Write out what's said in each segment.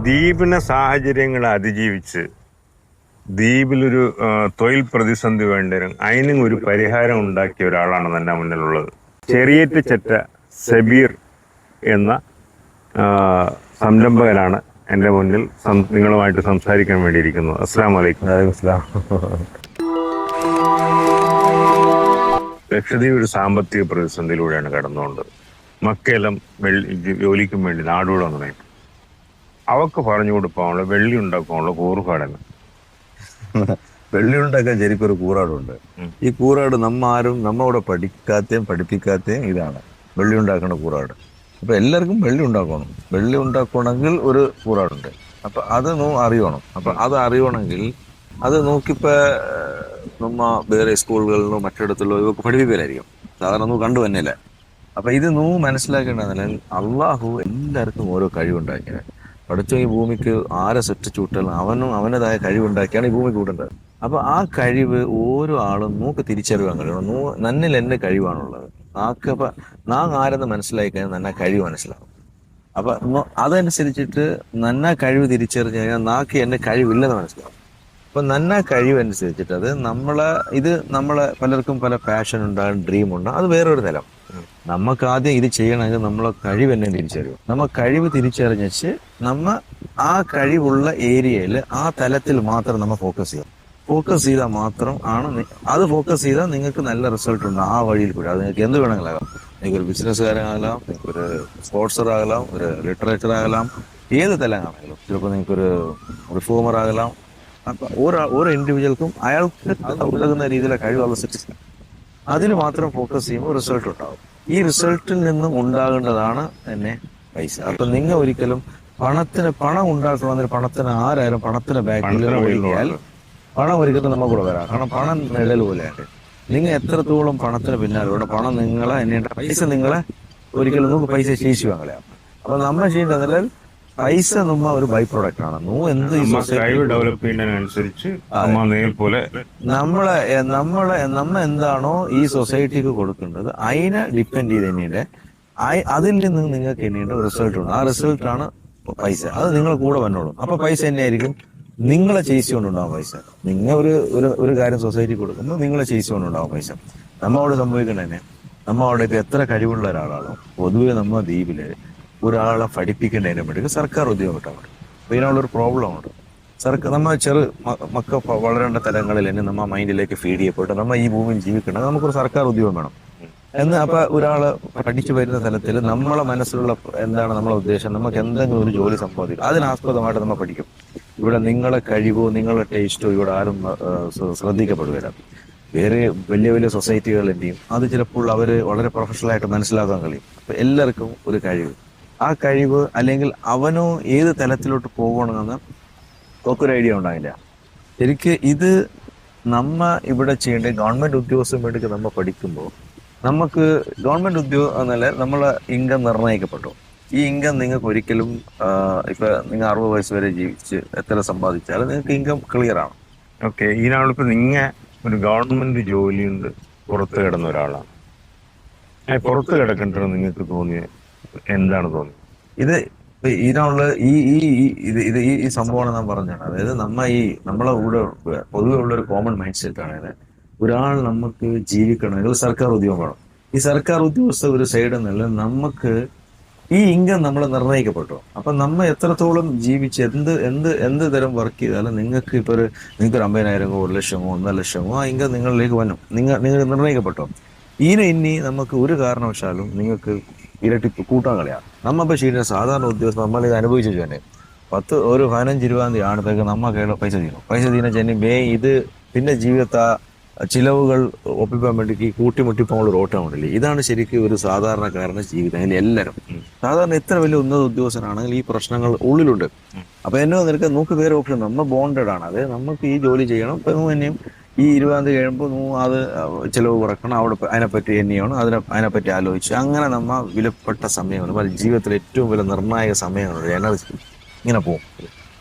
ദ്വീപിനെ സാഹചര്യങ്ങളെ അതിജീവിച്ച് ദ്വീപിലൊരു തൊഴിൽ പ്രതിസന്ധി വേണ്ടവരും അതിനും ഒരു പരിഹാരം ഉണ്ടാക്കിയ ഒരാളാണ് എൻ്റെ മുന്നിലുള്ളത്. ചെറിയേറ്റ് ചെറ്റ സബീർ എന്ന സംരംഭകനാണ് എൻ്റെ മുന്നിൽ നിങ്ങളുമായിട്ട് സംസാരിക്കാൻ വേണ്ടിയിരിക്കുന്നത്. അസ്സലാമു അലൈക്കും. ലക്ഷദ്വീപ് ഒരു സാമ്പത്തിക പ്രതിസന്ധിയിലൂടെയാണ് കടന്നുകൊണ്ടത്. മക്കളെല്ലാം ജോലിക്കും വേണ്ടി നാടുകൂടെ വന്നു. അവക്ക് പറഞ്ഞു കൊടുക്കാനുള്ള വെള്ളി ഉണ്ടാക്കാനുള്ള കൂറുകാടന്. വെള്ളി ഉണ്ടാക്കാൻ ശരിക്കും ഒരു കൂറാടുണ്ട്. ഈ കൂറാട് നമ്മവിടെ പഠിപ്പിക്കാത്തയും ഇതാണ് വെള്ളി ഉണ്ടാക്കുന്ന കൂറാട്. അപ്പൊ എല്ലാവർക്കും വെള്ളി ഉണ്ടാക്കണം. വെള്ളി ഉണ്ടാക്കണമെങ്കിൽ ഒരു കൂറാടുണ്ട്. അപ്പൊ അത് അറിയണം. അപ്പൊ അത് അറിയണമെങ്കിൽ അത് നോക്കിപ്പോ നമ്മ വേറെ സ്കൂളുകളിലോ മറ്റിടത്തുള്ളോ ഇവർക്ക് പഠിപ്പിക്കലായിരിക്കും. സാധാരണ കണ്ടു തന്നെയല്ലേ. അപ്പൊ ഇത് മനസ്സിലാക്കേണ്ടതെന്നാൽ അള്ളാഹു എല്ലാവർക്കും ഓരോ കഴിവുണ്ടാക്കിയത്. പഠിച്ച ഈ ഭൂമിക്ക് ആരെ സൃഷ്ടിച്ചു വിട്ടാലും അവനതായ കഴിവുണ്ടാക്കിയാണ് ഈ ഭൂമിക്ക് വിടേണ്ടത്. അപ്പൊ ആ കഴിവ് ഓരോ ആളും തിരിച്ചറിയാൻ കഴിയണം. നന്നിൽ എന്നെ കഴിവാണുള്ളത്. ആരെന്ന് മനസ്സിലാക്കി കഴിഞ്ഞാൽ നന്ന കഴിവ് മനസ്സിലാവും. അപ്പൊ അതനുസരിച്ചിട്ട് നന്ന കഴിവ് തിരിച്ചറിഞ്ഞു കഴിഞ്ഞാൽ എന്റെ കഴിവില്ലെന്ന് മനസ്സിലാവും. അപ്പൊ നന്ന കഴിവ് അനുസരിച്ചിട്ട് അത് നമ്മളെ പലർക്കും പല പാഷൻ ഉണ്ടാകും, ഡ്രീം ഉണ്ടാകും. അത് വേറൊരു തലം. നമുക്ക് ആദ്യം ഇത് ചെയ്യണമെങ്കിൽ നമ്മളെ കഴിവ് തന്നെ തിരിച്ചറിയും. കഴിവ് തിരിച്ചറിഞ്ഞിച്ച് ആ കഴിവുള്ള ഏരിയയിൽ ആ തലത്തിൽ മാത്രം ഫോക്കസ് ചെയ്താൽ മാത്രം ആണ് അത് ഫോക്കസ് ചെയ്താൽ നിങ്ങൾക്ക് നല്ല റിസൾട്ട് ഉണ്ട് ആ വഴിയിൽ കൂടി. അത് നിങ്ങൾക്ക് എന്ത് വേണമെങ്കിലാകാം. നിങ്ങൾക്ക് ഒരു ബിസിനസ്സുകാരനാകലാം, നിങ്ങൾക്കൊരു സ്പോർട്സർ ആകലാം, ഒരു ലിറ്ററേച്ചർ ആകലാം, ഏത് തലമാണെങ്കിലും. ചിലപ്പോൾ നിങ്ങൾക്കൊരു റിഫോമർ ആകലാം. അപ്പൊ ഓരോ ഇൻഡിവിജ്വൽക്കും അയാൾക്ക് ഉതകുന്ന രീതിയിലെ കഴിവ് അവതരിച്ച് അതിന് മാത്രം ഫോക്കസ് ചെയ്യുമ്പോൾ റിസൾട്ട് ഉണ്ടാവും. ഈ റിസൾട്ടിൽ നിന്നും ഉണ്ടാകേണ്ടതാണ് തന്നെ പൈസ. അപ്പൊ നിങ്ങൾ ഒരിക്കലും പണം ഉണ്ടാക്കണമെങ്കിൽ ആരായാലും പണത്തിന് ബാക്കിൽ ഒഴിഞ്ഞാൽ പണം ഒരിക്കലും നമ്മൾ കൂടെ വരാം. കാരണം പണം നിഴൽ പോലെയാണ്. നിങ്ങൾ എത്രത്തോളം പണത്തിന് പിന്നാലെ പണം പൈസ നിങ്ങളെ ഒരിക്കലും പൈസ ശേഷി വാങ്ങലാം. അപ്പൊ നമ്മൾ ചെയ്യേണ്ടത് പൈസ ഒരു ബൈ പ്രോഡക്റ്റ് ആണ്. നമ്മ എന്താണോ ഈ സൊസൈറ്റിക്ക് കൊടുക്കേണ്ടത് അതിനെ ഡിപ്പെൻഡ് ചെയ്ത് തന്നെയുണ്ട്. അതിൽ നിന്ന് നിങ്ങൾക്ക് എണ്ണീണ്ട റിസൾട്ട് ഉണ്ട്. ആ റിസൾട്ടാണ് പൈസ. അത് നിങ്ങൾ കൂടെ വന്നോളും. അപ്പൊ പൈസ തന്നെയായിരിക്കും നിങ്ങളെ ചേച്ചി കൊണ്ടുണ്ടാവും പൈസ. നിങ്ങൾ ഒരു കാര്യം സൊസൈറ്റി കൊടുക്കുമ്പോൾ നിങ്ങളെ ചേച്ചി കൊണ്ടുണ്ടാവും പൈസ. നമ്മോട് സംഭവിക്കേണ്ട തന്നെ അവിടെ ഇപ്പൊ എത്ര കഴിവുള്ള ഒരാളാണോ പൊതുവെ ദ്വീപില് ഒരാളെ പഠിപ്പിക്കേണ്ടതിനെ വേണ്ടി സർക്കാർ ഉദ്യോഗം കിട്ടാൻ പറ്റും. അപ്പൊ ഇതിനുള്ളൊരു പ്രോബ്ലം ഉണ്ട്. മക്ക വളരേണ്ട തലങ്ങളിൽ തന്നെ മൈൻഡിലേക്ക് ഫീഡ് ചെയ്യപ്പെട്ട് ഈ ഭൂമിയിൽ ജീവിക്കണം. നമുക്കൊരു സർക്കാർ ഉദ്യോഗം വേണം അപ്പൊ ഒരാള് പഠിച്ചു വരുന്ന തലത്തിൽ നമ്മളെ മനസ്സിലുള്ള എന്താണ് നമ്മളെ ഉദ്ദേശം, നമുക്ക് എന്തെങ്കിലും ഒരു ജോലി സമ്പാദിക്കും, അതിനാസ്പദമായിട്ട് നമ്മൾ പഠിക്കും. ഇവിടെ നിങ്ങളെ കഴിവോ നിങ്ങളെ ടേസ്റ്റോ ഇവിടെ ആരും ശ്രദ്ധിക്കപ്പെടുകയില്ല. വേറെ വലിയ വലിയ സൊസൈറ്റികളിലെയും അത് ചിലപ്പോൾ അവര് വളരെ പ്രൊഫഷണലായിട്ട് മനസ്സിലാക്കാൻ കഴിയും. അപ്പൊ എല്ലാവർക്കും ഒരു കഴിവ്, ആ കഴിവ് അല്ലെങ്കിൽ അവനോ ഏത് തലത്തിലോട്ട് പോകണമെന്ന് ഒരു ഐഡിയ ഉണ്ടായില്ല. ശരിക്ക് ഇത് ഇവിടെ ചെയ്യേണ്ട ഗവൺമെന്റ് ഉദ്യോഗസ്ഥന് വേണ്ടി നമ്മൾ പഠിക്കുമ്പോൾ നമുക്ക് ഗവൺമെന്റ് ഉദ്യോഗം എന്നല്ല നമ്മളെ ഇൻകം നിർണ്ണയിക്കപ്പെട്ടു. ഈ ഇൻകം നിങ്ങൾക്ക് ഒരിക്കലും ഇപ്പൊ നിങ്ങൾ 60 വയസ്സ് വരെ ജീവിച്ച് എത്ര സമ്പാദിച്ചാലും നിങ്ങൾക്ക് ഇൻകം ക്ലിയർ ആണ്. ഓക്കെ, ഇതിനാളിപ്പോ നിങ്ങൾ ഒരു ഗവൺമെന്റ് ജോലിയുണ്ട് പുറത്ത് കിടന്ന ഒരാളാണ്. പുറത്ത് കിടക്കേണ്ടത് നിങ്ങൾക്ക് തോന്നിയത് എന്താണ് തോന്നിയത്? ഇതിനുള്ള ഈ സംഭവമാണ് ഞാൻ പറഞ്ഞത്. അതായത് നമ്മളെ കൂടെ പൊതുവെ ഉള്ള ഒരു കോമൺ മൈൻഡ് സെറ്റ് ആണ് ഒരാൾ നമുക്ക് ജീവിക്കണമെങ്കിൽ സർക്കാർ ഉദ്യോഗം വേണം. ഈ സർക്കാർ ഉദ്യോഗസ്ഥ ഒരു സൈഡ് എന്നല്ല, നമുക്ക് ഈ ഇൻകം നമ്മൾ നിർണ്ണയിക്കപ്പെട്ടു. അപ്പൊ എത്രത്തോളം ജീവിച്ച് എന്ത് തരം വർക്ക് ചെയ്താലും നിങ്ങൾക്ക് ഒരു 50,000 1 ലക്ഷമോ 1.5 ലക്ഷമോ ആ ഇൻകം നിങ്ങളിലേക്ക് വരും. നിങ്ങൾ നിർണ്ണയിക്കപ്പെട്ടോ. ഇനി നമുക്ക് ഒരു കാരണവശാലും നിങ്ങൾക്ക് ഇരട്ടി കൂട്ടാൻ കളയാം. നമ്മളിപ്പോൾ ചെയ്യുന്ന സാധാരണ ഉദ്യോഗസ്ഥർ നമ്മളിത് അനുഭവിച്ചു തന്നെ 15-20 ആണത്തേക്ക് കയ്യിൽ പൈസ തീരണം ചെന്നെ ഇത് പിന്നെ ജീവിതത്തെ ചിലവുകൾ ഒപ്പിക്കാൻ വേണ്ടി കൂട്ടിമുട്ടിപ്പോൾ ഓട്ടമുണ്ടല്ലേ. ഇതാണ് ശരിക്കും ഒരു സാധാരണക്കാരന്റെ ജീവിതം. അതിൽ എല്ലാവരും സാധാരണ എത്ര വലിയ ഉന്നത ഉദ്യോഗസ്ഥനാണെങ്കിൽ ഈ പ്രശ്നങ്ങൾ ഉള്ളിലുണ്ട്. അപ്പൊ നിനക്ക് നോക്ക് വേറെ ഓപ്ഷൻ, നമ്മൾ ബോണ്ടഡ് ആണ്. അത് നമുക്ക് ഈ ജോലി ചെയ്യണം. ഇപ്പൊ തന്നെയും ഈ 20 കഴിയുമ്പോൾ അത് ചിലവ് കുറക്കണം, അതിനെപ്പറ്റി തന്നെയാണ് അതിനെപ്പറ്റി ആലോചിച്ച് അങ്ങനെ വിലപ്പെട്ട സമയമാണ് ജീവിതത്തിലെ ഏറ്റവും വലിയ നിർണായക സമയമാണ് എനർജി ഇങ്ങനെ പോകും.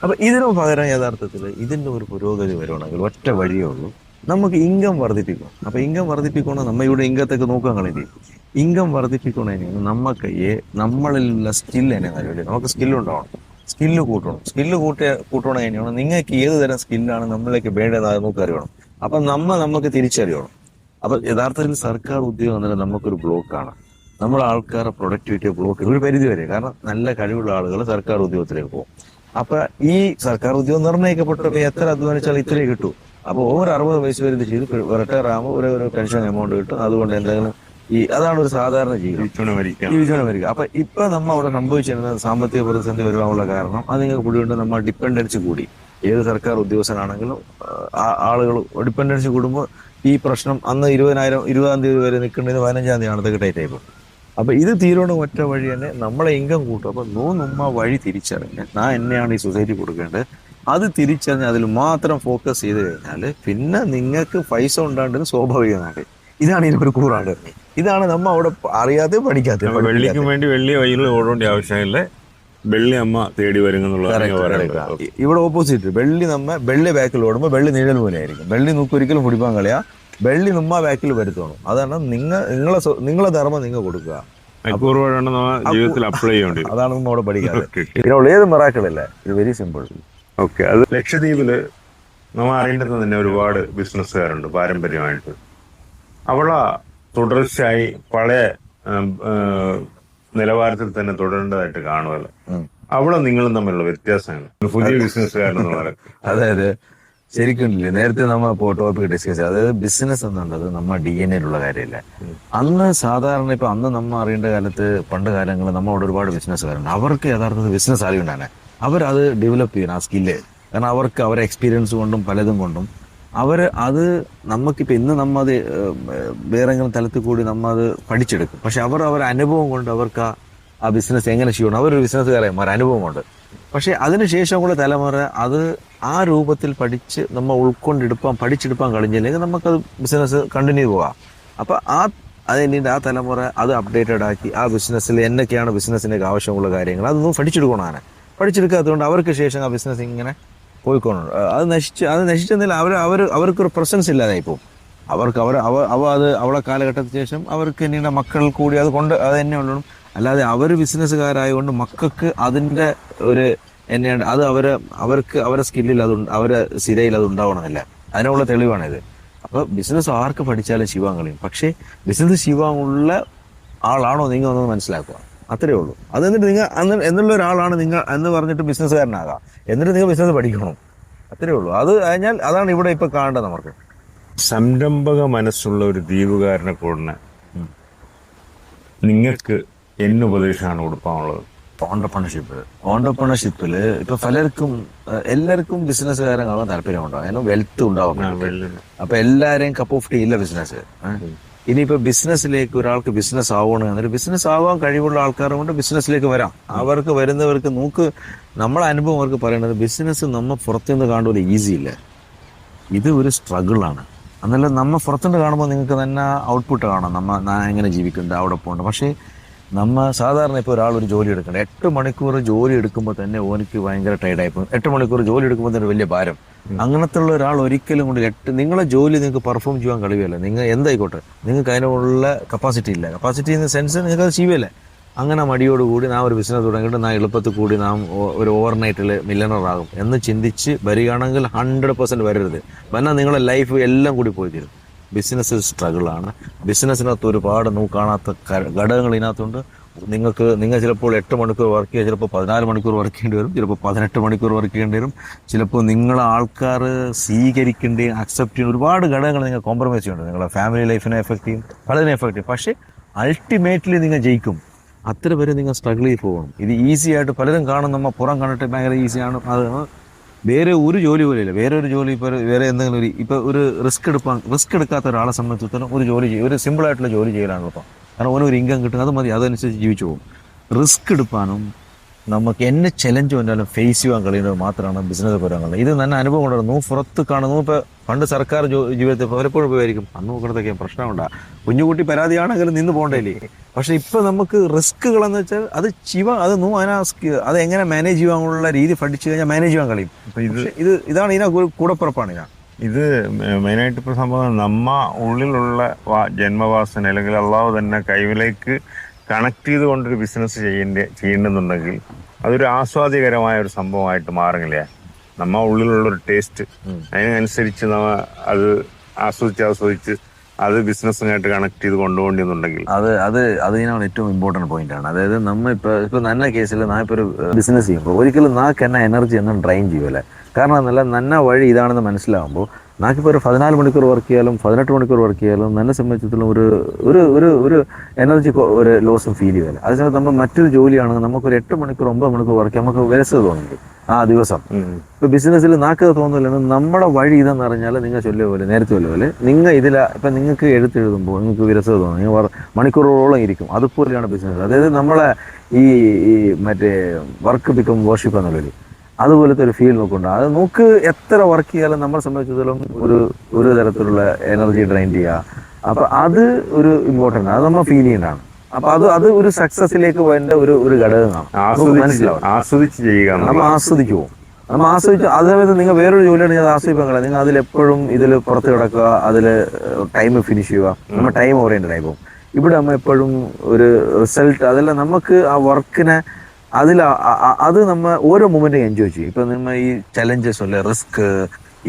അപ്പൊ ഇതിനു പകരം യഥാർത്ഥത്തിൽ ഇതിന്റെ ഒരു പുരോഗതി വരുവാണെങ്കിൽ ഒറ്റ വഴിയേ ഉള്ളൂ, നമുക്ക് ഇൻകം വർദ്ധിപ്പിക്കണം. അപ്പൊ ഇൻകം വർദ്ധിപ്പിക്കണം, ഇവിടെ ഇൻകത്തേക്ക് നോക്കാൻ കളഞ്ഞു. ഇൻകം വർദ്ധിപ്പിക്കണമെങ്കിൽ നമ്മളിലുള്ള സ്കിൽ തന്നെ നമുക്ക് സ്കില്ലുണ്ടാവണം. സ്കില്ല് കൂട്ടണം. സ്കില്ല് കൂട്ടണം കഴിഞ്ഞാൽ നിങ്ങൾക്ക് ഏത് തരം സ്കില്ലാണ് നമ്മളിലേക്ക് വേണ്ടതെന്ന് നമുക്ക് അറിയണം. അപ്പൊ നമുക്ക് തിരിച്ചറിയണം. അപ്പൊ യഥാർത്ഥത്തിൽ സർക്കാർ ഉദ്യോഗം എന്നാൽ നമുക്കൊരു ബ്ലോക്കാണ്. നമ്മളെ ആൾക്കാരുടെ പ്രൊഡക്ടിവിറ്റി ബ്ലോക്ക് ഒരു പരിധി വരെ. കാരണം നല്ല കഴിവുള്ള ആളുകൾ സർക്കാർ ഉദ്യോഗത്തിലേക്ക് പോകും. അപ്പൊ ഈ സർക്കാർ ഉദ്യോഗം നിർണ്ണയിക്കപ്പെട്ടപ്പോൾ എത്ര അധ്വാനിച്ചാൽ ഇത്രയേ കിട്ടൂ. അപ്പൊ ഓവർ 60 വയസ്സ് വരെ ഇത് ചെയ്ത് റിട്ടയർ ആകുമ്പോൾ ഒരു പെൻഷൻ എമൗണ്ട് കിട്ടും. അതുകൊണ്ട് എന്തെങ്കിലും അതാണ് ഒരു സാധാരണ ജീവിതം വരിക. അപ്പൊ ഇപ്പൊ നമ്മ അവിടെ സംഭവിച്ചിരുന്നത് സാമ്പത്തിക പ്രതിസന്ധി വരുവാനുള്ള കാരണം അത് നിങ്ങൾക്ക് കൂടിയുണ്ട്. നമ്മൾ ഡിപ്പെൻഡൻസി കൂടി. ഏത് സർക്കാർ ഉദ്യോഗസ്ഥനാണെങ്കിലും ആളുകൾ ഡിപ്പെൻഡൻസി കൂടുമ്പോൾ ഈ പ്രശ്നം അന്ന് 20,000 തീയതി വരെ നിൽക്കേണ്ടത് 15 തീയതിയാണ് ടൈറ്റ് ആയിപ്പോൾ. അപ്പൊ ഇത് തീരുവാണ് ഒറ്റ വഴി തന്നെ നമ്മളെ ഇൻകം കൂട്ടും. അപ്പൊ നമ്മ വഴി തിരിച്ചറിഞ്ഞ് ഞാൻ എന്നെയാണ് ഈ സൊസൈറ്റി കൊടുക്കേണ്ടത്, അത് തിരിച്ചറിഞ്ഞ് അതിൽ മാത്രം ഫോക്കസ് ചെയ്ത് കഴിഞ്ഞാൽ പിന്നെ നിങ്ങൾക്ക് പൈസ ഉണ്ടാകേണ്ടത് സ്വാഭാവികമാണ്. ഇതാണ് ഇതിനൊരു കൂറാണ്. ഇതാണ് നമ്മ അവിടെ അറിയാതെ പഠിക്കാതെ. വെള്ളിക്ക് വേണ്ടി വെള്ളി വഴിയിൽ ഓടേണ്ട ആവശ്യമില്ല, വെള്ളി അമ്മ തേടി വരുന്നത്. ഇവിടെ ഓപ്പോസിറ്റ്, വെള്ളി ബാക്കിൽ ഓടുമ്പോൾ വെള്ളി നിഴൽ പോലെ ആയിരിക്കും. വെള്ളി ഒരിക്കലും കുടിപ്പാൻ കളയാ, വെള്ളി നമ്മ ബാക്കിൽ വരുത്തണം. അതാണ് നിങ്ങളെ ധർമ്മം നിങ്ങൾ കൊടുക്കുക. ജീവിതത്തിൽ അപ്ലൈ ചെയ്യേണ്ടി. അതാണ് നമ്മൾ അവിടെ പഠിക്കാതെ. ഇതിനുള്ള ഏത് മിറാക്കിളല്ല, ഇത് വെരി സിമ്പിൾ. ഓക്കെ. അത് ലക്ഷദ്വീപില് നമ്മൾ അറിയേണ്ടത് തന്നെ ഒരുപാട് ബിസിനസ്സുകാരുണ്ട് പാരമ്പര്യമായിട്ട്. അവിടെ തുടർച്ചയായി പഴയ നിലവാരത്തിൽ തന്നെ തുടരേണ്ടതായിട്ട് കാണുമല്ലോ. അവിടെ നിങ്ങളും തമ്മിലുള്ള വ്യത്യാസമാണ് പുതിയ ബിസിനസ്സുകാരെന്ന് പറയുന്നത്. അതായത് ശരിക്കും നേരത്തെ നമ്മൾ ടോപ്പിക് ഡിസ്കസ് ചെയ്ത്, അതായത് ബിസിനസ് എന്നുള്ളത് നമ്മുടെ DNA യിലുള്ള കാര്യമില്ല. അന്ന് സാധാരണ ഇപ്പൊ അന്ന് നമ്മൾ അറിയേണ്ട കാലത്ത് പണ്ട് കാലങ്ങളിൽ നമ്മളോട് ഒരുപാട് ബിസിനസ്സുകാരുണ്ട്. അവർക്ക് യഥാർത്ഥത്തിൽ ബിസിനസ് അറിയുണ്ടാണ്. അവരത് ഡെവലപ്പ് ചെയ്യണം ആ സ്കില്ല്. കാരണം അവർക്ക് അവരെ എക്സ്പീരിയൻസ് കൊണ്ടും പലതും കൊണ്ടും അത് നമുക്കിപ്പോൾ ഇന്ന് അത് വേറെ തലത്തിൽ കൂടി അത് പഠിച്ചെടുക്കും. പക്ഷെ അവരുടെ അനുഭവം കൊണ്ട് അവർക്ക് ആ ബിസിനസ് എങ്ങനെ ചെയ്യണം, അവരൊരു ബിസിനസ്സുകാരന്മാർ അനുഭവമുണ്ട്. പക്ഷെ അതിനുശേഷമുള്ള തലമുറ അത് ആ രൂപത്തിൽ പഠിച്ചെടുപ്പാൻ കഴിഞ്ഞില്ലെങ്കിൽ നമുക്കത് ബിസിനസ് കണ്ടിന്യൂ പോകാം. അപ്പൊ അതിൻ്റെ ആ തലമുറ അത് അപ്ഡേറ്റഡ് ആക്കി ആ ബിസിനസ്സിൽ എന്തൊക്കെയാണ് ബിസിനസ്സിലേക്ക് ആവശ്യമുള്ള കാര്യങ്ങൾ അതൊന്നും പഠിച്ചെടുക്കണമാണ്. പഠിച്ചെടുക്കാത്തതുകൊണ്ട് അവർക്ക് ശേഷം ആ ബിസിനസ് ഇങ്ങനെ പോയിക്കോണം. അത് നശിച്ചെന്നില്ല. അവർക്കൊരു പ്രസൻസ് ഇല്ലാതായി പോകും. അവളെ കാലഘട്ടത്തിന് ശേഷം അവർക്ക് പിന്നീട് മക്കൾ കൂടി അത് തന്നെ ഉള്ളൂ. അല്ലാതെ അവർ ബിസിനസ്സുകാരായതുകൊണ്ട് മക്കൾക്ക് അതിൻ്റെ ഒരു എന്നെയാണ് അത് അവരെ സ്കില്ലിൽ അവരെ സ്ഥിരയിൽ അത് ഉണ്ടാവണമെന്നില്ല. അതിനുള്ള തെളിവാണിത്. അപ്പൊ ബിസിനസ് ആർക്ക് പഠിച്ചാലും ശിവാൻ കളിയും. പക്ഷേ ബിസിനസ് ശിവാനുള്ള ആളാണോ നിങ്ങൾ ഒന്ന് മനസ്സിലാക്കുക, അത്രേ ഉള്ളൂ. അത് എന്നിട്ട് എന്നുള്ള ഒരാളാണ് നിങ്ങൾ എന്ന് പറഞ്ഞിട്ട് ബിസിനസ്സുകാരനാകാം. എന്നിട്ട് നിങ്ങൾ ബിസിനസ് പഠിക്കണം, അത്രേ ഉള്ളൂ. അത് കഴിഞ്ഞാൽ അതാണ് ഇവിടെ ഇപ്പൊ കാണേണ്ടത്. നമുക്ക് സംരംഭക മനസ്സുള്ള ഒരു ദ്വീപുകാരനെ കൂടെ നിങ്ങൾക്ക് ഉപദേശമാണ് കൊടുക്കാനുള്ളത്? ഓണ്ടർപ്രണർഷിപ്പിൽ ഇപ്പൊ എല്ലാവർക്കും ബിസിനസ്സുകാരനാകാൻ താല്പര്യമുണ്ടാവും. അതിന് വെൽത്ത് ഉണ്ടാവും. അപ്പൊ എല്ലാരെയും കപ്പ് ഓഫ് ടീ ഇല്ല ബിസിനസ്. ഇനിയിപ്പോ ബിസിനസ്സിലേക്ക് ഒരാൾക്ക് ബിസിനസ് ആവണമെന്നൊരു ബിസിനസ് ആവാൻ കഴിവുള്ള ആൾക്കാരെ കൊണ്ട് ബിസിനസ്സിലേക്ക് വരാം. അവർക്ക് വരുന്നവർക്ക് നമ്മളെ അനുഭവം അവർക്ക് പറയണത് ബിസിനസ് പുറത്തുനിന്ന് കാണുമ്പോൾ ഈസി ഇല്ല, ഇത് ഒരു സ്ട്രഗിളാണ്. എന്നാലും പുറത്തുനിന്ന് കാണുമ്പോൾ നിങ്ങൾക്ക് തന്നെ ഔട്ട്പുട്ട് കാണാം, ഞാൻ എങ്ങനെ ജീവിക്കുന്നുണ്ട്, അവിടെ പോകണ്ട. പക്ഷേ സാധാരണ ഇപ്പോൾ ഒരാൾ ഒരു ജോലി എടുക്കണം, 8 മണിക്കൂർ ജോലി എടുക്കുമ്പോൾ തന്നെ ഓനിക്ക് ഭയങ്കര ടയർഡായി പോകും. 8 മണിക്കൂർ ജോലി എടുക്കുമ്പോൾ തന്നെ വലിയ ഭാരം. അങ്ങനത്തെ ഉള്ള ഒരാൾ ഒരിക്കലും കൊണ്ട് നിങ്ങളെ ജോലി നിങ്ങൾക്ക് പെർഫോം ചെയ്യാൻ കഴിയുമല്ല. നിങ്ങൾ എന്തായിക്കോട്ടെ, നിങ്ങൾക്ക് അതിനുള്ള കപ്പാസിറ്റി ഇല്ല. കപ്പാസിറ്റി ഇൻ ദ സെൻസ് നിങ്ങൾക്ക് അത് ചെയ്യുമല്ലേ. അങ്ങനെ മടിയോടുകൂടി നാം ഒരു ബിസിനസ് തുടങ്ങിയിട്ട് നാം എളുപ്പത്തിൽ കൂടി നാം ഒരു ഓവർനൈറ്റിൽ മില്യണറാകും എന്ന് ചിന്തിച്ച് വരികയാണെങ്കിൽ 100% വരരുത്. വന്നാൽ നിങ്ങളുടെ ലൈഫ് എല്ലാം കൂടി പോയി തീരും. ബിസിനസ് സ്ട്രഗിളാണ്. ബിസിനസ്സിനകത്ത് ഒരുപാട് കാണാത്ത ഘടകങ്ങൾ ഇതിനകത്തുണ്ട്. നിങ്ങൾ ചിലപ്പോൾ 8 മണിക്കൂർ വർക്ക് ചെയ്യുക, ചിലപ്പോൾ 14 മണിക്കൂർ വർക്ക് ചെയ്യേണ്ടി വരും, ചിലപ്പോൾ 18 മണിക്കൂർ വർക്ക് ചെയ്യേണ്ടി വരും, ചിലപ്പോൾ നിങ്ങളെ ആൾക്കാർ സ്വീകരിക്കേണ്ടയും അക്സെപ്റ്റ് ചെയ്യുന്ന ഒരുപാട് ഘടകങ്ങൾ നിങ്ങൾ കോംപ്രമൈസ് ചെയ്യേണ്ടത്. നിങ്ങളുടെ ഫാമിലി ലൈഫിനെ എഫക്ട് ചെയ്യും, പലതിനെ എഫക്ട് ചെയ്യും. പക്ഷേ അൾട്ടിമേറ്റ്ലി നിങ്ങൾ ജയിക്കും. അത്ര വരെ നിങ്ങൾ സ്ട്രഗിൾ ചെയ്ത് പോകണം. ഇത് ഈസി ആയിട്ട് പലരും കാണും, നമ്മൾ പുറം കണ്ടിട്ട് ഭയങ്കര ഈസിയാണ്. അത് വേറെ ഒരു ജോലി പോലെയില്ല. വേറെ ഒരു ജോലി ഇപ്പോൾ വേറെ എന്തെങ്കിലും ഒരു റിസ്ക് എടുക്കാത്ത ഒരാളെ സംബന്ധിച്ചിടത്തോളം ഒരു ജോലി ഒരു സിമ്പിളായിട്ടുള്ള ജോലി ചെയ്യലാണ് ഇപ്പം. കാരണം ഓനൊരു ഇൻകം കിട്ടും, അത് മതി, അതനുസരിച്ച് ജീവിച്ചു പോകും. റിസ്ക് എടുക്കാനും നമുക്ക് എന്നെ ചലഞ്ച് വന്നാലും ഫേസ് ചെയ്യാൻ കഴിയുന്നത് മാത്രമാണ് ബിസിനസ് പരങ്ങൾ. ഇത് നല്ല അനുഭവം കൊണ്ടാണ്. പുറത്ത് കാണുന്നു. ഇപ്പോൾ പണ്ട് സർക്കാർ ജീവിതത്തിൽ പലപ്പോഴും പോയിരിക്കും, അന്ന് നോക്കണതൊക്കെ പ്രശ്നമുണ്ടാ, കുഞ്ഞുകുട്ടി പരാതിയാണെങ്കിലും നിന്ന് പോകണ്ടേ. പക്ഷെ ഇപ്പൊ നമുക്ക് റിസ്കുകളെന്ന് വെച്ചാൽ അത് അത് എങ്ങനെ മാനേജ് ചെയ്യാനുള്ള രീതി പഠിച്ചു കഴിഞ്ഞാൽ മാനേജ് ചെയ്യാൻ കഴിയും. ഇതാണ് ഇതിനെ കൂടപ്പുറപ്പാണ്. ഇത് മെയിനായിട്ട് ഇപ്പോൾ സംഭവം ഉള്ളിലുള്ള ജന്മവാസന അല്ലെങ്കിൽ അള്ളാഹു തന്നെ കൈവിലേക്ക് കണക്ട് ചെയ്തുകൊണ്ടൊരു ബിസിനസ് ചെയ്യേണ്ടെന്നുണ്ടെങ്കിൽ അതൊരു ആസ്വാദ്യകരമായ ഒരു സംഭവമായിട്ട് മാറുന്നില്ലേ? നമ്മ ഉള്ളിലുള്ളൊരു ടേസ്റ്റ് അതിനനുസരിച്ച് അത് ആസ്വദിച്ച് അത് ബിസിനസ്സുമായിട്ട് കണക്ട് ചെയ്ത് കൊണ്ടുപോകേണ്ടിയെന്നുണ്ടെങ്കിൽ അത് ഇതിനാണ് ഏറ്റവും ഇമ്പോർട്ടൻറ്റ് പോയിന്റ് ആണ്. അതായത് നമ്മ ഇപ്പൊ നല്ല കേസിൽ നാ ഇപ്പൊ ഒരു ബിസിനസ് ചെയ്യുമ്പോൾ ഒരിക്കലും നാക്ക് എന്നെ എനർജി ഒന്നും ഡ്രെയിൻ ചെയ്യുമല്ലേ. കാരണം എന്നല്ല നന്ന വഴി ഇതാണെന്ന് മനസ്സിലാവുമ്പോൾ നാക്കിപ്പോൾ ഒരു 14 മണിക്കൂർ വർക്ക് ചെയ്യാലും 18 മണിക്കൂർ വർക്ക് ചെയ്യാലും എന്നെ സംബന്ധിച്ചിടത്തോളം ഒരു ഒരു ഒരു ഒരു എനർജി ഒരു ലോസും ഫീൽ ചെയ്യുമല്ല. അതേസമയം നമ്മൾ മറ്റൊരു ജോലിയാണെങ്കിൽ നമുക്കൊരു 8 മണിക്കൂർ 9 മണിക്കൂർ വർക്ക് ചെയ്യാൻ നമുക്ക് വിരസത തോന്നുന്നുണ്ട് ആ ദിവസം. ഇപ്പൊ ബിസിനസ്സിൽ നാക്കത് തോന്നില്ല. നമ്മുടെ വഴി ഇതെന്ന് പറഞ്ഞാൽ നിങ്ങൾ ചൊല്ലിയ പോലെ നേരത്തെ ചൊല്ലിയ പോലെ നിങ്ങൾ ഇപ്പൊ നിങ്ങൾക്ക് എഴുത്തെഴുതുമ്പോൾ നിങ്ങൾക്ക് വിരസത തോന്നും, നിങ്ങൾ മണിക്കൂറുകളോളം ഇരിക്കും. അതുപോലെയാണ് ബിസിനസ്. അതായത് നമ്മളെ ഈ മറ്റേ വർക്ക് ബിക്കം വർഷിപ്പ് എന്നുള്ളൊരു അതുപോലത്തെ ഒരു ഫീൽ നോക്കുന്നുണ്ട്. അത് നോക്ക് എത്ര വർക്ക് ചെയ്യാലും നമ്മളെ സംബന്ധിച്ചിടത്തോളം ഒരു തരത്തിലുള്ള എനർജി ഡ്രെയിൻ ചെയ്യുക. അപ്പൊ അത് ഒരു ഇമ്പോർട്ടൻ്റ്, അത് നമ്മൾ ഫീൽ ചെയ്യേണ്ടതാണ്. അപ്പൊ അത് ഒരു സക്സസിലേക്ക് വേണ്ട ഒരു ഘടകമാണ്. മനസ്സിലാവും, ആസ്വദിച്ച് ചെയ്യുക. നമ്മൾ ആസ്വദിച്ചു അതേപോലെ നിങ്ങൾ വേറൊരു ജോലിയാണ് അത് ആസ്വദിക്കാൻ കളയാം. നിങ്ങൾ അതിലെപ്പോഴും ഇതിൽ പുറത്ത് കിടക്കുക, അതിൽ ടൈം ഫിനിഷ് ചെയ്യുക. നമ്മൾ ടൈം ഓറിയന്റഡ് ആയി പോകും. ഇവിടെ നമ്മൾ എപ്പോഴും ഒരു റിസൾട്ട്, അതല്ല നമുക്ക് ആ വർക്കിനെ അത് നമ്മൾ ഓരോ മൊമെന്റും എൻജോയ് ചെയ്യും. ഇപ്പൊ നമ്മൾ ഈ ചലഞ്ചസ് അല്ലെ, റിസ്ക്,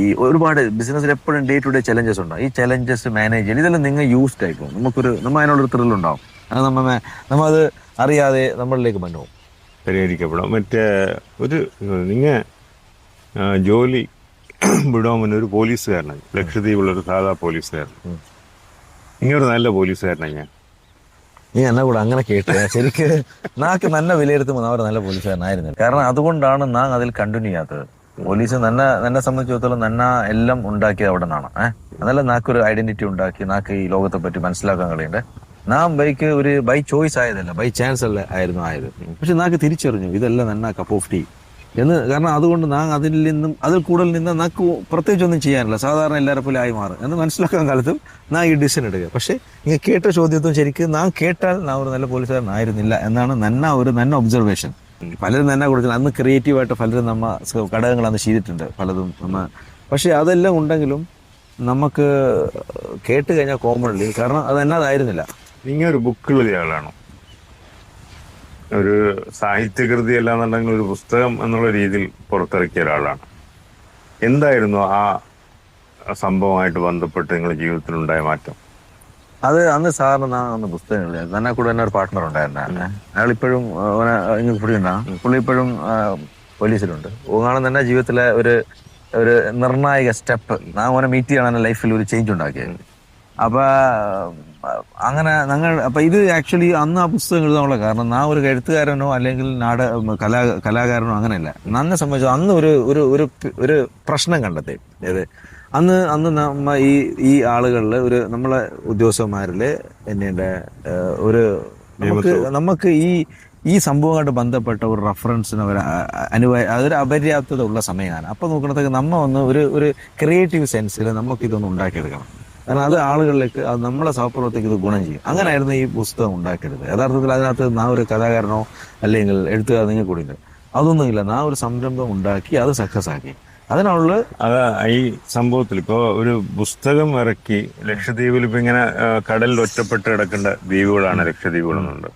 ഈ ഒരുപാട് ബിസിനസ്സിൽ എപ്പോഴും ഡേ ടു ഡേ ചലഞ്ചസ് ഉണ്ടാവും. ഈ ചലഞ്ചസ് മാനേജ് ചെയ്യൽ ഇതെല്ലാം നിങ്ങൾ യൂസ്ഡ് ആയിപ്പോൾ നമ്മ അതിനുള്ളൊരു ത്രില്ല് ഉണ്ടാവും. അത് നമ്മ അത് അറിയാതെ നമ്മളിലേക്ക് വന്നു പരിഹരിക്കപ്പെടാം. മറ്റേ നിങ്ങൾ ജോലി വിടാൻ മുന്നേ ഒരു പോലീസുകാരനാണ്, ലക്ഷദ്വീപിലൊരു സാധാ പോലീസുകാരൻ. ഇങ്ങനൊരു നല്ല പോലീസുകാരനാണ് ഞാൻ. നീ എന്നെ കൂടെ അങ്ങനെ കേട്ടു. ശരിക്ക് നാക്ക് നല്ല വിലയിരുത്തുമ്പോൾ അവർ നല്ല പോലീസുകാരനായിരുന്നില്ല. കാരണം അതുകൊണ്ടാണ് നാം അതിൽ കണ്ടിന്യൂ ചെയ്യാത്തത്. പോലീസ് എന്നെ സംബന്ധിച്ചിടത്തോളം എല്ലാം ഉണ്ടാക്കിയത് അവിടെ നിന്നാണ്. അതല്ല നാക്കൊരു ഐഡന്റിറ്റി ഉണ്ടാക്കി നാക്ക് ഈ ലോകത്തെ പറ്റി മനസ്സിലാക്കാൻ കഴിയണ്ടേ. നാം ബൈ ചോയ്സ് ആയതല്ല, ബൈ ചാൻസ് അല്ല ആയത്. പക്ഷെ നാക്ക് തിരിച്ചറിഞ്ഞു ഇതെല്ലാം നന്നാ കപ്പ് ഓഫ് ടീ എന്ന്. കാരണം അതുകൊണ്ട് അതിൽ കൂടുതൽ നിന്ന് നാക്ക് പ്രത്യേകിച്ച് ഒന്നും ചെയ്യാനില്ല, സാധാരണ എല്ലാവരെ പോലെ ആയി മാറും എന്ന് മനസ്സിലാക്കാൻ കാലത്തും നാ ഈ ഡിസിഷൻ എടുക്കുക. പക്ഷെ ഇങ്ങനെ കേട്ട ചോദ്യത്തും ശരിക്കും നാം കേട്ടാൽ നാ ഒരു നല്ല പോലീസുകാരനായിരുന്നില്ല എന്നാണ് നല്ല ഒബ്സർവേഷൻ. പലരും തന്നെ കൊടുക്കുന്നത് അന്ന് ക്രിയേറ്റീവായിട്ട് പലരും ഘടകങ്ങൾ അന്ന് ചെയ്തിട്ടുണ്ട് പലതും പക്ഷെ അതെല്ലാം ഉണ്ടെങ്കിലും നമുക്ക് കേട്ട് കഴിഞ്ഞാൽ കോമൺലി കാരണം അത് എന്നതായിരുന്നില്ല. നിങ്ങൾ ഒരു ബുക്ക് എഴുതിയ ആളാണോ? ഒരു സാഹിത്യകൃതി അല്ലാന്നുണ്ടെങ്കിൽ ഒരു പുസ്തകം എന്നുള്ള രീതിയിൽ പുറത്തിറക്കിയ ഒരാളാണ്. എന്തായിരുന്നു ആ സംഭവമായിട്ട് ബന്ധപ്പെട്ട് നിങ്ങളുടെ ജീവിതത്തിലുണ്ടായ മാറ്റം? അത് അന്ന് സാറിന് അന്ന് പുസ്തകങ്ങൾ തന്നെ കൂടെ തന്നെ ഒരു പാർട്ട്ണർ ഉണ്ടായിരുന്നു. അയാൾ ഇപ്പോഴും പുള്ളി ഇപ്പോഴും പോലീസിലുണ്ട്. ഓങ്ങാണ് തന്നെ ജീവിതത്തിലെ ഒരു നിർണായക സ്റ്റെപ്പ്. ഞാൻ ഓനെ മീറ്റ് ചെയ്യണം ലൈഫിൽ ഒരു ചേഞ്ച് ഉണ്ടാക്കിയത്. അപ്പൊ അങ്ങനെ അപ്പൊ ഇത് ആക്ച്വലി അന്ന് ആ പുസ്തകം എഴുതാനുള്ള കാരണം ഞാൻ ഒരു എഴുത്തുകാരനോ അല്ലെങ്കിൽ കലാകാരനോ അങ്ങനെയല്ല. എന്നെ സംബന്ധിച്ചു അന്ന് ഒരു പ്രശ്നം കണ്ടെത്തി. അന്ന് നമ്മ ഈ ആളുകളിൽ നമ്മളെ ഉദ്യോഗസ്ഥന്മാരില് എന്നെ നമുക്ക് ഈ സംഭവമായിട്ട് ബന്ധപ്പെട്ട ഒരു റെഫറൻസിന് അതൊരു അപര്യാപ്തത ഉള്ള സമയമാണ്. അപ്പൊ നോക്കണത്തേക്ക് ഒരു ക്രിയേറ്റീവ് സെൻസിൽ നമുക്ക് ഇതൊന്നും ഉണ്ടാക്കിയെടുക്കണം. കാരണം അത് ആളുകളിലേക്ക് നമ്മളെ സഹപ്രവർത്തകർക്ക് ഇത് ഗുണം ചെയ്യും. അങ്ങനെയായിരുന്നു ഈ പുസ്തകം ഉണ്ടാക്കിയെടുത്തത്. യഥാർത്ഥത്തിൽ അതിനകത്ത് നാ ഒരു കലാകാരനോ അല്ലെങ്കിൽ എഴുത്തുകാരോ നിങ്ങൾ കൂടി അതൊന്നുമില്ല. നാ ഒരു സംരംഭം ഉണ്ടാക്കി അത് സക്സസ് ആക്കി. അതിനുള്ള ഈ സംഭവത്തിൽ ഇപ്പൊ ഒരു പുസ്തകം ഇറക്കി ലക്ഷദ്വീപിൽ ഇപ്പൊ ഇങ്ങനെ കടലിൽ ഒറ്റപ്പെട്ട് കിടക്കേണ്ട ദ്വീപുകളാണ് ലക്ഷദ്വീപുകളെന്നുണ്ട്.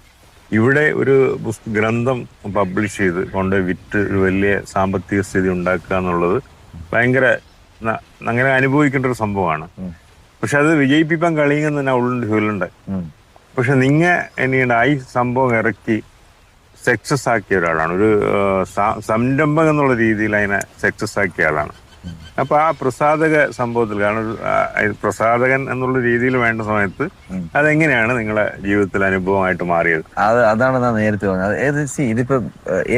ഇവിടെ ഒരു ഗ്രന്ഥം പബ്ലിഷ് ചെയ്ത് കൊണ്ട് വിറ്റ് ഒരു വലിയ സാമ്പത്തിക സ്ഥിതി ഉണ്ടാക്കുക എന്നുള്ളത് ഭയങ്കര അങ്ങനെ അനുഭവിക്കേണ്ട ഒരു സംഭവമാണ്. പക്ഷെ അത് വിജയിപ്പിക്കാൻ കഴിയുമെന്ന് തന്നെ ഉള്ളിൽ ഫീലുണ്ട്. പക്ഷെ എന്നെയുണ്ട് ഈ സംഭവം ഇറക്കി സക്സസ് ആക്കിയ ഒരാളാണ്. ഒരു സംരംഭം എന്നുള്ള രീതിയിൽ അതിനെ സക്സസ് ആക്കിയ ആളാണ്. അപ്പൊ ആ പ്രസാദക സംഭവത്തിൽ കാരണം പ്രസാദകൻ എന്നുള്ള രീതിയിൽ വേണ്ട സമയത്ത് അതെങ്ങനെയാണ് നിങ്ങളുടെ ജീവിതത്തിൽ അനുഭവമായിട്ട് മാറിയത്? അതാണ് ഞാൻ നേരത്തെ പറഞ്ഞത്. ഇതിപ്പോ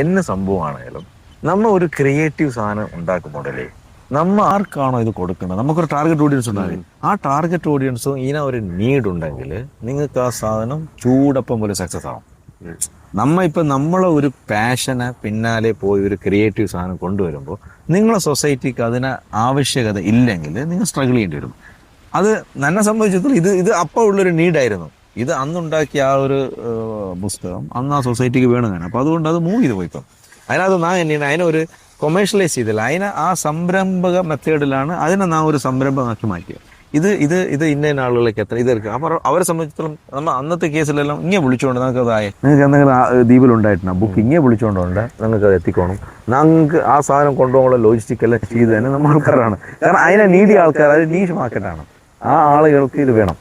എന്ന സംഭവമാണെങ്കിലും നമ്മ ഒരു ക്രിയേറ്റീവ് സാധനം ഉണ്ടാക്കുമ്പോഴല്ലേ നമ്മ ആർക്കാണോ ഇത് കൊടുക്കുന്നത് നമുക്കൊരു ടാർഗറ്റ് ഓഡിയൻസ് ഉണ്ടാകും. ആ ടാർഗറ്റ് ഓഡിയൻസും ഇതിനെ ഒരു നീഡ് ഉണ്ടെങ്കിൽ നിങ്ങൾക്ക് ആ സാധനം ചൂടപ്പം പോലെ സക്സസ് ആവും. നമ്മളെ ഒരു പാഷന് പിന്നാലെ പോയി ഒരു ക്രിയേറ്റീവ് സാധനം കൊണ്ടുവരുമ്പോൾ നിങ്ങളെ സൊസൈറ്റിക്ക് അതിന് ആവശ്യകത ഇല്ലെങ്കിൽ നിങ്ങൾ സ്ട്രഗിൾ ചെയ്യേണ്ടി വരും. അത് എന്നെ സംബന്ധിച്ചിടത്തോളം ഇത് അപ്പോൾ ഉള്ളൊരു നീഡായിരുന്നു. ഇത് അന്നുണ്ടാക്കിയ ആ ഒരു പുസ്തകം അന്ന് ആ സൊസൈറ്റിക്ക് വേണമെന്നാണ്. അപ്പോൾ അതുകൊണ്ട് അത് മൂവ് ചെയ്ത് പോയിപ്പം അതിനകത്ത് അതിനൊരു കൊമേഴ്ഷ്യലൈസ് ചെയ്തില്ല. ആ സംരംഭക മെത്തേഡിലാണ് അതിനെ ഒരു സംരംഭമാക്കി മാറ്റിയത്. ഇത് ഇന്ന ആളുകളൊക്കെ എത്ര ഇതൊക്കെ അപ്പോൾ അവരെ സംബന്ധിച്ചിടത്തോളം നമ്മൾ അന്നത്തെ കേസിലെല്ലാം ഇങ്ങനെ വിളിച്ചുകൊണ്ട് നിങ്ങൾക്ക് അതായ നിങ്ങൾക്ക് എന്തെങ്കിലും ദ്വീപിലുണ്ടായിട്ടാണ് ബുക്ക് ഇങ്ങനെ വിളിച്ചുകൊണ്ടുണ്ട് നിങ്ങൾക്ക് അത് എത്തിക്കോണം, ഞങ്ങൾക്ക് ആ സാധനം കൊണ്ടുപോകുള്ള ലോജിസ്റ്റിക് എല്ലാം ചെയ്ത് തന്നെ നമ്മൾ ആൾക്കാരാണ്. കാരണം അതിനെ നീഡിയ ആൾക്കാർ, അത് നീഷ് മാർക്കറ്റാണ്, ആ ആളുകൾക്ക് ഇത് വേണം.